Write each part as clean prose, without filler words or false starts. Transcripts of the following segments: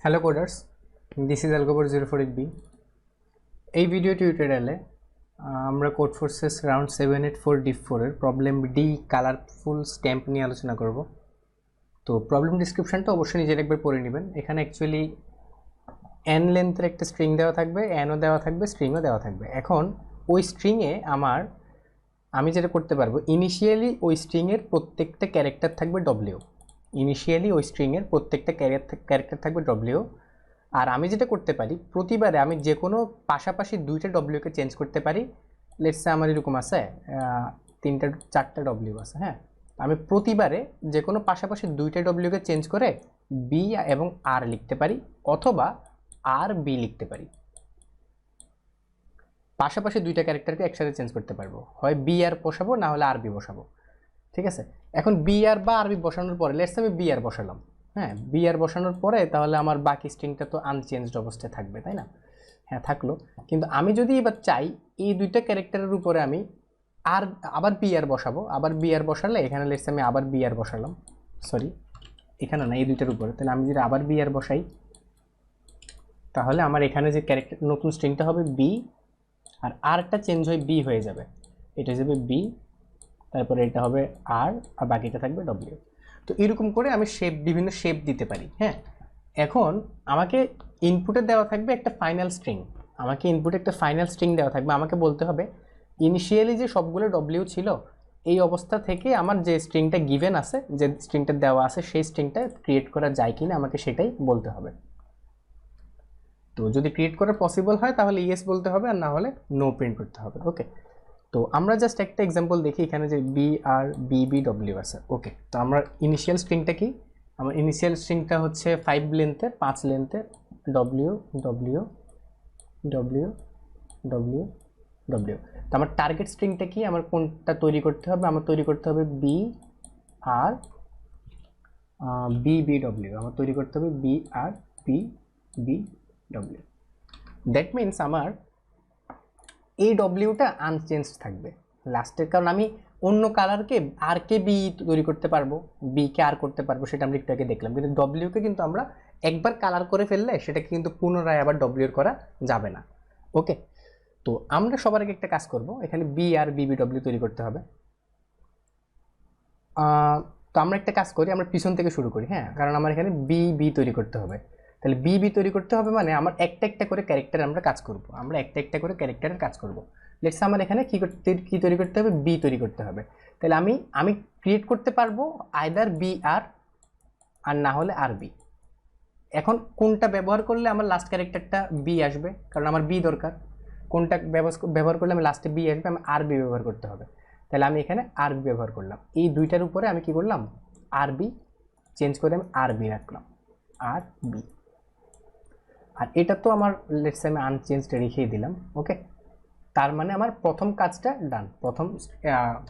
Hello coders, this is Algobor04B. এই video টিউটোরিয়ালে আমরা কোড ফোর্সেস রাউন্ড 784 ডিপ 4 এর প্রবলেম ডি কালারফুল স্ট্যাম্প নিয়ে আলোচনা করব। তো প্রবলেম ডেসক্রিপশনটা অবশ্যই নিজের একবার পড়ে নেবেন। এখানে অ্যাকচুয়ালি n লেন্থের একটা স্ট্রিং দেওয়া থাকবে, n ও দেওয়া থাকবে, স্ট্রিংও দেওয়া থাকবে। এখন ওই স্ট্রিংয়ে আমি যেটা করতে পারবো, ইনিশিয়ালি ওই স্ট্রিংয়ের প্রত্যেকটা ক্যারেক্টার থাকবে w। ইনিশিয়ালি ওই স্ট্রিংয়ের প্রত্যেকটা ক্যারেক্টার থাকবে w। আর আমি যেটা করতে পারি, প্রতিবারে আমি যে কোনো পাশাপাশি দুইটা ডব্লিউকে চেঞ্জ করতে পারি। লেটস সে আমার এরকম আছে 4টা ডব্লিউ আছে, হ্যাঁ। আমি প্রতিবারে যে কোনো পাশাপাশি দুইটা ডব্লিউকে চেঞ্জ করে বি এবং আর লিখতে পারি, অথবা আর বি লিখতে পারি। পাশাপাশি দুইটা ক্যারেক্টারকে একসাথে চেঞ্জ করতে পারবো, হয় বি আর বসাবো, না হলে আর বি বসাবো। ঠিক আছে, এখন বি আর বা আরবি বসানোর পরে লেটস আমি বি আর বসালাম, হ্যাঁ। বি আর বসানোর পরে তাহলে আমার বাকি স্ট্রিংটা তো আনচেঞ্জড অবস্থায় থাকবে, তাই না? হ্যাঁ, থাকলো। কিন্তু আমি যদি এবার চাই এই দুইটা ক্যারেক্টারের উপরে আমি আর আবার বি আর বসাবো, আবার বি আর বসালে এখানে লেটস আমি আবার বি আর বসালাম, সরি এখানে না, এই দুইটার উপরে। তাহলে আমি যদি আবার বি আর বসাই, তাহলে আমার এখানে যে ক্যারেক্টার নতুন স্ট্রিংটা হবে বি, আর আরটা চেঞ্জ হয়ে বি হয়ে যাবে। এটা যাবে বি, তারপরে এটা হবে আর বাকিটা থাকবে ডব্লিউ। তো এরকম করে আমি বিভিন্ন শেপ দিতে পারি, হ্যাঁ। এখন আমাকে ইনপুটে দেওয়া থাকবে একটা ফাইনাল স্ট্রিং, দেওয়া থাকবে। আমাকে বলতে হবে ইনিশিয়ালি যে সবগুলো ডব্লিউ ছিল, এই অবস্থা থেকে আমার যে স্ট্রিংটা গিভেন আছে, যে স্ট্রিংটা দেওয়া আছে, সেই স্ট্রিংটা ক্রিয়েট করা যায় কিনা আমাকে সেটাই বলতে হবে। তো যদি ক্রিয়েট করা পসিবল হয় তাহলে ইয়েস বলতে হবে, আর না হলে নো প্রিন্ট করতে হবে। ওকে, তো আমরা জাস্ট একটা এক্সাম্পল দেখি। এখানে যে বি আর বি ডব্লিউ আছে, ওকে। তো আমরা ইনিশিয়াল স্ট্রিংটা কি, আমার ইনিশিয়াল স্ট্রিংটা হচ্ছে 5 লেন্থের, 5 লেন্থের W W W W W. তো আমার টার্গেট স্ট্রিংটা কি, আমার কোনটা তৈরি করতে হবে? আমার তৈরি করতে হবে বি আর বি ডব্লিউ। আমার তৈরি করতে হবে B R B W. That means আমার এই ডব্লিউটা আনচেঞ্জ থাকবে লাস্টের, কারণ আমি অন্য কালারকে আর কে বি তৈরি করতে পারবো, বি কে আর করতে পারবো, সেটা আমরা একটু আগে দেখলাম। কিন্তু ডব্লিউকে কিন্তু আমরা একবার কালার করে ফেললে সেটাকে কিন্তু পুনরায় আবার ডব্লিউর করা যাবে না। ওকে, তো আমরা সবার আগে একটা কাজ করব, এখানে বি আর বি ডব্লিউ তৈরি করতে হবে। তো আমরা একটা কাজ করি, আমরা পিছন থেকে শুরু করি, হ্যাঁ, কারণ আমার এখানে বি তৈরি করতে হবে। তাহলে বি তৈরি করতে হবে মানে আমার একটা একটা করে ক্যারেক্টার আমরা কাজ করব, আমরা একটা একটা করে ক্যারেক্টারের কাজ করব। লেটস আমার এখানে কি তৈরি করতে হবে? বি তৈরি করতে হবে। তাহলে আমি ক্রিয়েট করতে পারবো আইদার বি আর না হলে আর বি। এখন কোনটা ব্যবহার করলে আমার লাস্ট ক্যারেক্টারটা বি আসবে, কারণ আমার বি দরকার। কোনটা ব্যবহার করলে আমি লাস্টে বি আসবে? আমি আর বি ব্যবহার করতে হবে। তাহলে আমি এখানে আর বি ব্যবহার করলাম। এই দুইটার উপরে আমি কি করলাম? আর বি চেঞ্জ করে আমি আর বি রাখলাম, আর বি। আর এটা তো আমার লেটস আমি আনচেঞ্জড রেখেই দিলাম। ওকে, তার মানে আমার প্রথম কাজটা ডান,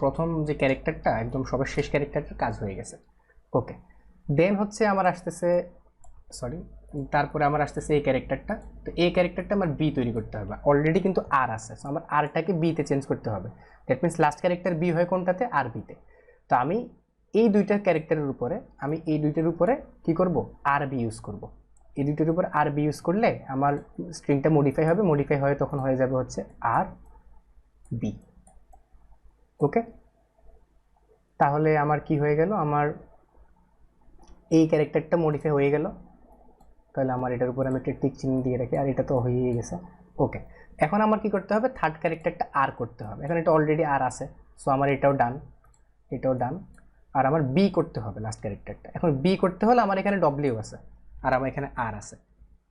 প্রথম যে ক্যারেক্টারটা একদম সবার শেষ ক্যারেক্টারটার কাজ হয়ে গেছে। ওকে, দেন হচ্ছে আমার আসতেছে, সরি, তারপরে আমার আসতেছে এই ক্যারেক্টারটা। তো এই ক্যারেক্টারটা আমার বি তৈরি করতে হবে, অলরেডি কিন্তু আর আছে, সো আমার আরটাকে বিতে চেঞ্জ করতে হবে। That means last character B হয় কোনটাতে? আর বিতে। তো আমি এই দুইটা ক্যারেক্টারের উপরে কি করব? আর বি ইউজ করব। এই দুইটার উপর আর বি ইউজ করলে আমার স্ট্রিংটা মডিফাই হয় তখন হয়ে যাবে হচ্ছে আর বি। ওকে, তাহলে আমার কি হয়ে গেল? আমার এই ক্যারেক্টারটা মডিফাই হয়ে গেল। তাহলে আমার এটার উপর আমি একটা টিক চিহ্ন দিয়ে রাখি, আর এটা তো হয়ে গেছে। ওকে, এখন আমার কি করতে হবে? থার্ড ক্যারেক্টারটা আর করতে হবে। এখন এটা অলরেডি আর আছে, সো আমার এটাও ডান, আর আমার বি করতে হবে লাস্ট ক্যারেক্টারটা। এখন বি করতে হলে আমার এখানে ডব্লিউ আছে আর আমার এখানে আর আছে,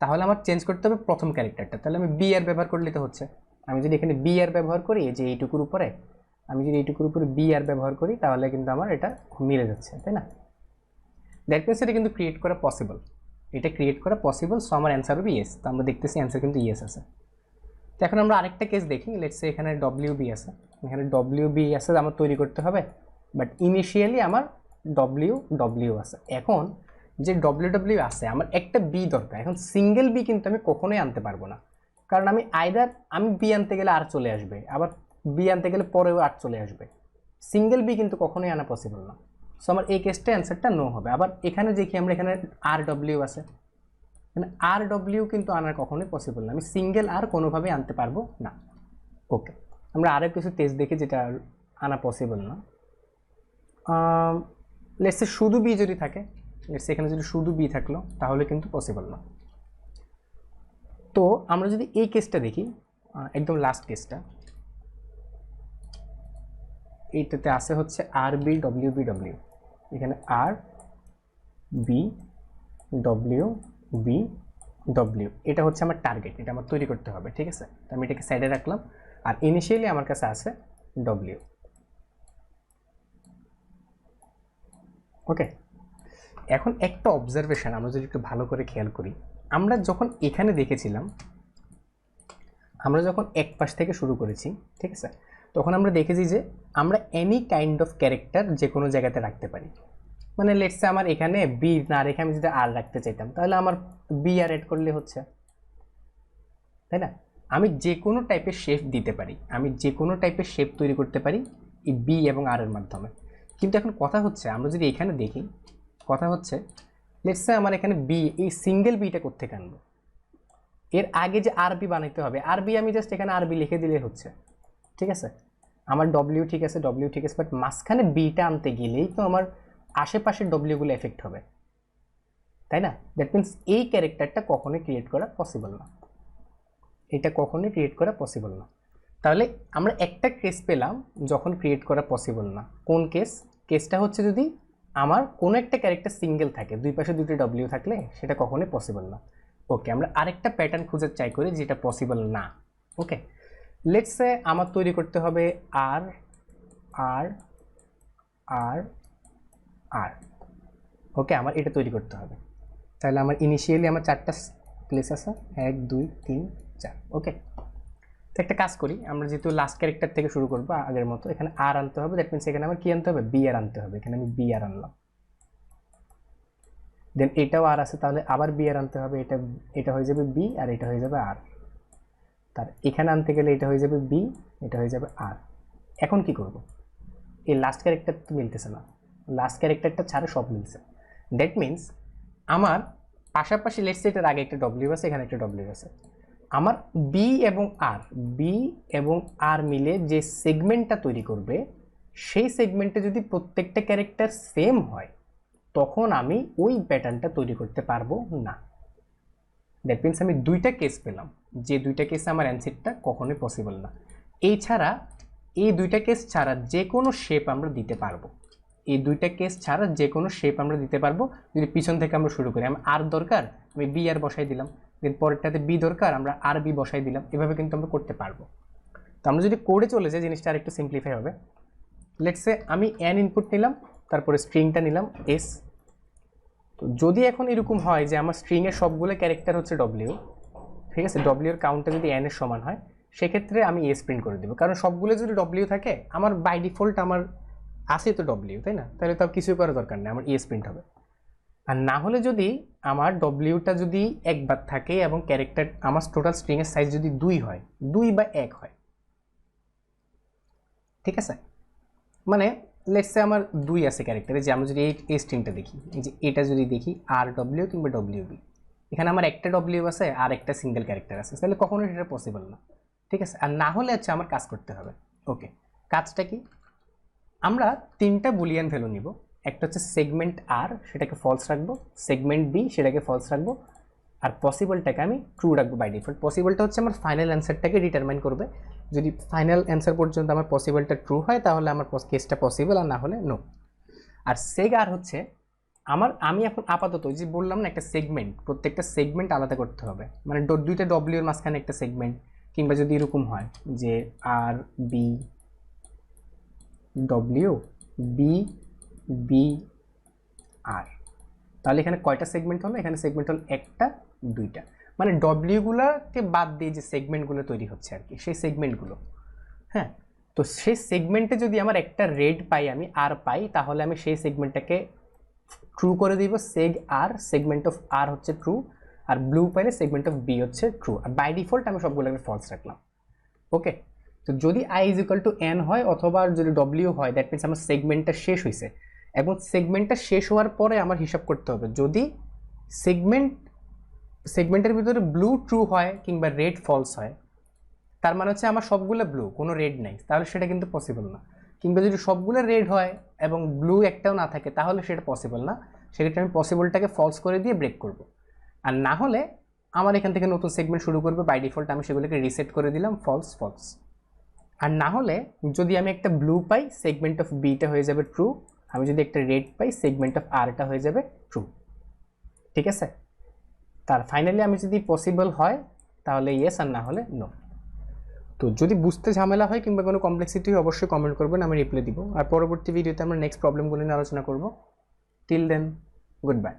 তাহলে আমার চেঞ্জ করতে হবে প্রথম ক্যারেক্টারটা। তাহলে আমি বি আর ব্যবহার করলে তো হচ্ছে। আমি যদি এখানে বি আর ব্যবহার করি, যে এইটুকুর উপরে বি আর ব্যবহার করি, তাহলে কিন্তু আমার এটা মিলে যাচ্ছে, তাই না? দ্যাট মিনস এটা কিন্তু ক্রিয়েট করা পসিবল, সো আমার অ্যান্সার হবে ইয়েস। তো আমরা দেখতেছি অ্যান্সার কিন্তু ইয়েস আছে। তো এখন আমরা আরেকটা কেস দেখি। লেটস সে এখানে ডব্লিউ বি আছে, আমার তৈরি করতে হবে, বাট ইনিশিয়ালি আমার ডব্লিউ আছে। এখন যে ডব্লিউ আছে, আমার একটা বি দরকার। এখন সিঙ্গেল বি কিন্তু আমি কখনোই আনতে পারবো না, কারণ আমি বি আনতে গেলে আর চলে আসবে, আবার বি আনতে গেলে পরেও আর চলে আসবে। সিঙ্গেল বি কিন্তু কখনোই আনা পসিবল না। সো আমার এই কেসটা অ্যান্সারটা নো হবে। আবার এখানে দেখি আমরা, এখানে আর ডব্লিউ আছে, মানে আর ডব্লিউ কিন্তু আনার কখনোই পসিবল না, আমি সিঙ্গেল আর কোনোভাবেই আনতে পারবো না। ওকে, আমরা আরও কিছু টেস্ট দেখি যেটা আনা পসিবল না। লেটসে শুধু বি যদি থাকে, লেটসে এখানে যদি শুধু বি থাকলো তাহলে কিন্তু পসিবল না। তো আমরা যদি এই কেসটা দেখি, একদম লাস্ট কেসটা, এইটাতে আসে হচ্ছে আর বি ডব্লিউ বি ডব্লিউ, এখানে আর বি ডব্লিউ বি ডব্লিউ, এটা হচ্ছে আমার টার্গেট, এটা আমার তৈরি করতে হবে। ঠিক আছে, তো আমি এটাকে সাইডে রাখলাম, আর ইনিশিয়ালি আমার কাছে আছে ডব্লিউ। ওকে, এখন একটা অবজারভেশন আমরা যদি একটু ভালো করে খেয়াল করি, আমরা যখন এখানে দেখেছিলাম, আমরা যখন এক পাশ থেকে শুরু করেছি, ঠিক আছে, তখন আমরা দেখেছি যে আমরা এনি কাইন্ড অফ ক্যারেক্টার যে কোনো জায়গাতে রাখতে পারি। মানে লেটসে আমার এখানে বি না রেখে আমি যদি আর রাখতে চাইতাম, তাহলে আমার বি আর এড করলে হচ্ছে, তাই না? আমি যে কোনো টাইপের শেপ দিতে পারি, আমি যে কোনো টাইপের শেপ তৈরি করতে পারি এই বি এবং আর এর মাধ্যমে। কিন্তু এখন কথা হচ্ছে, আমরা যদি এখানে দেখি, কথা হচ্ছে লেটসে আমার এখানে বি, এই সিঙ্গেল বিটা কোত্থেকে আনবো? এর আগে যে আরবি বানাইতে হবে, আরবি আমি জাস্ট এখানে আরবি লিখে দিলে হচ্ছে, ঠিক আছে, আমার ডব্লিউ ঠিক আছে, ডব্লিউ ঠিক আছে, বাট মাঝখানে বিটা আনতে গেলেই তো আমার আশেপাশের ডব্লিউগুলো এফেক্ট হবে, তাই না? দ্যাট মিনস এই ক্যারেক্টারটা কখনোই ক্রিয়েট করা পসিবল না, এটা কখনোই ক্রিয়েট করা পসিবল না। তাহলে আমরা একটা কেস পেলাম যখন ক্রিয়েট করা পসিবল না। কোন কেস? কেসটা হচ্ছে যদি আমার কোনো একটা ক্যারেক্টার সিঙ্গেল থাকে, দুই পাশে দুটো ডব্লিউ থাকলে সেটা কখনোই পসিবল না। ওকে, আমরা আরেকটা প্যাটার্ন খুঁজে ট্রাই করি যেটা পসিবল না। ওকে, লেটস সে আমার তৈরি করতে হবে আর আর আর আর ওকে, আমার এটা তৈরি করতে হবে। তাহলে আমার ইনিশিয়ালি আমার চারটা প্লেস আছে, 1 2 3 4। ওকে, তো একটা কাজ করি, আমরা যেহেতু লাস্ট ক্যারেক্টার থেকে শুরু করবো আগের মতো, এখানে আর আনতে হবে, দ্যাট মিনস এখানে আমার কি আনতে হবে? বি আর আনতে হবে। এখানে আমি বি আর আনলাম, দেন এটাও আর আছে, তাহলে আবার বি আর আনতে হবে, এটা হয়ে যাবে বি আর এটা হয়ে যাবে আর। তার এখানে আনতে গেলে এটা হয়ে যাবে বি, এটা হয়ে যাবে আর। এখন কি করব? এই লাস্ট ক্যারেক্টার তো মিলতেছে না, লাস্ট ক্যারেক্টারটা ছাড়া সব মিলছে। দ্যাট মিনস আমার পাশাপাশি লেটস সে এটার আগে একটা ডব্লিউ আছে, এখানে একটা ডব্লিউ আছে, আমার বি এবং আর মিলে যে সেগমেন্টটা তৈরি করবে, সেই সেগমেন্টে যদি প্রত্যেকটা ক্যারেক্টার সেম হয় তখন আমি ওই প্যাটার্নটা তৈরি করতে পারবো না। দ্যাট মিনস আমি দুইটা কেস পেলাম, যে দুইটা কেসে আমার অ্যান্সারটা কখনোই পসিবল না। এছাড়া এই দুইটা কেস ছাড়া যে কোনো শেপ আমরা দিতে পারবো, এই দুইটা কেস ছাড়া যে কোনো শেপ আমরা দিতে পারবো। যদি পিছন থেকে আমরা শুরু করি, আমার আর দরকার, আমি বি আর বসাই দিলাম, দেন পরেরটাতে বি দরকার, আমরা আর বি বসাই দিলাম, এভাবে কিন্তু আমরা করতে পারবো। তো আমরা যদি কোডে চলে যাই, জিনিসটা আর একটু সিম্পলিফাই হবে। লেটস সে আমি এন ইনপুট নিলাম, তারপরে স্ট্রিংটা নিলাম এস। তো যদি এখন এরকম হয় যে আমার স্ট্রিংয়ের সবগুলো ক্যারেক্টার হচ্ছে ডব্লিউ, ঠিক আছে, ডব্লিউ এর কাউন্টটা যদি এন এর সমান হয়, সেক্ষেত্রে আমি এস প্রিন্ট করে দেবো, কারণ সবগুলো যদি ডব্লিউ থাকে, আমার বাই ডিফল্ট আমার আসে তো ডব্লিউ, তাই না? তাহলে তো কিছু করার দরকার নেই, আমার এস প্রিন্ট হবে। আর না হলে যদি আমার ডব্লিউটা যদি একবার থাকে এবং ক্যারেক্টার, আমার টোটাল স্ট্রিংয়ের সাইজ যদি 2 হয়, 2 বা 1 হয়, ঠিক আছে, মানে লেটস সে আমার 2 আছে ক্যারেক্টারে, যে আমরা যদি এই স্ট্রিংটা দেখি, এই যে এটা যদি দেখি আর ডব্লিউ কিংবা ডব্লিউ বি, এখানে আমার একটা ডব্লিউ আছে আর একটা সিঙ্গেল ক্যারেক্টার আছে, তাহলে কখনোই সেটা পসিবল না, ঠিক আছে। আর না হলে হচ্ছে আমার কাজ করতে হবে। ওকে, কাজটা কি? আমরা 3টা বুলিয়ান ভ্যালু নিব, একটা হচ্ছে সেগমেন্ট আর, সেটাকে ফলস রাখবো, সেগমেন্ট বি সেটাকে ফলস রাখবো, আর পসিবলটাকে আমি ট্রু রাখবো বাই ডিফল্ট। পসিবলটা হচ্ছে আমার ফাইনাল অ্যান্সারটাকে ডিটারমাইন করবে। যদি ফাইনাল অ্যান্সার পর্যন্ত আমার পসিবলটা ট্রু হয় তাহলে আমার কেসটা পসিবল, আর না হলে নো। আর সেগ আর হচ্ছে আমি এখন আপাতত যে বললাম না, একটা সেগমেন্ট, প্রত্যেকটা সেগমেন্ট আলাদা করতে হবে, মানে দুইটা ডব্লিউ এর মাঝখানে একটা সেগমেন্ট, কিংবা যদি এরকম হয় যে আর বি ডব্লিউ বি বি আর, তাহলে এখানে কয়টা সেগমেন্ট হলো? এখানে সেগমেন্ট হলো একটা, দুইটা, মানে ডব্লিউগুলোকে বাদ দিয়ে যে সেগমেন্টগুলো তৈরি হচ্ছে আর কি, সেই সেগমেন্টগুলো। হ্যাঁ, তো সেই সেগমেন্টে যদি আমার একটা রেড পাই, আমি আর পাই, তাহলে আমি সেই সেগমেন্টটাকে ট্রু করে দিব, সেগ আর, সেগমেন্ট অফ আর হচ্ছে ট্রু, আর ব্লু পাইলে সেগমেন্ট অফ বি হচ্ছে ট্রু, আর বাই ডিফল্ট আমি সবগুলোকে ফলস রাখলাম। ওকে, তো যদি I is equal to N হয় অথবা যদি ডব্লিউ হয়, দ্যাট মিনস আমার সেগমেন্টটা শেষ হয়েছে, এবং সেগমেন্টটা শেষ হওয়ার পরে আমার হিসাব করতে হবে, যদি সেগমেন্ট সেগমেন্টের ভিতরে ব্লু ট্রু হয় কিংবা রেড ফলস হয়, তার মানে হচ্ছে আমার সবগুলো ব্লু, কোনো রেড নেই, তাহলে সেটা কিন্তু পসিবল না। কিংবা যদি সবগুলো রেড হয় এবং ব্লু একটাও না থাকে, তাহলে সেটা পসিবল না। সেক্ষেত্রে আমি পসিবলটাকে ফলস করে দিয়ে ব্রেক করব। আর না হলে আমার এখান থেকে নতুন সেগমেন্ট শুরু করবে, বাই ডিফল্ট আমি সেগুলোকে রিসেট করে দিলাম ফলস ফলস। আর না হলে যদি আমি একটা blue pi, segment of beta হয়ে যাবে ট্রু। আমি যদি একটা রেড পাই, সেগমেন্ট অফ আরটা হয়ে যাবে ট্রু। ঠিক আছে? তার ফাইনালি আমি যদি পসিবল হয় তাহলে ইয়েস, আর না হলে নো। তো যদি বুঝতে ঝামেলা হয় কিংবা কোনো কমপ্লেক্সিটি অবশ্যই কমেন্ট করবেন, আমি রিপ্লাই দিব। আর পরবর্তী ভিডিওতে আমরা নেক্সট প্রবলেমগুলো নিয়ে আলোচনা করব। Till then, good bye.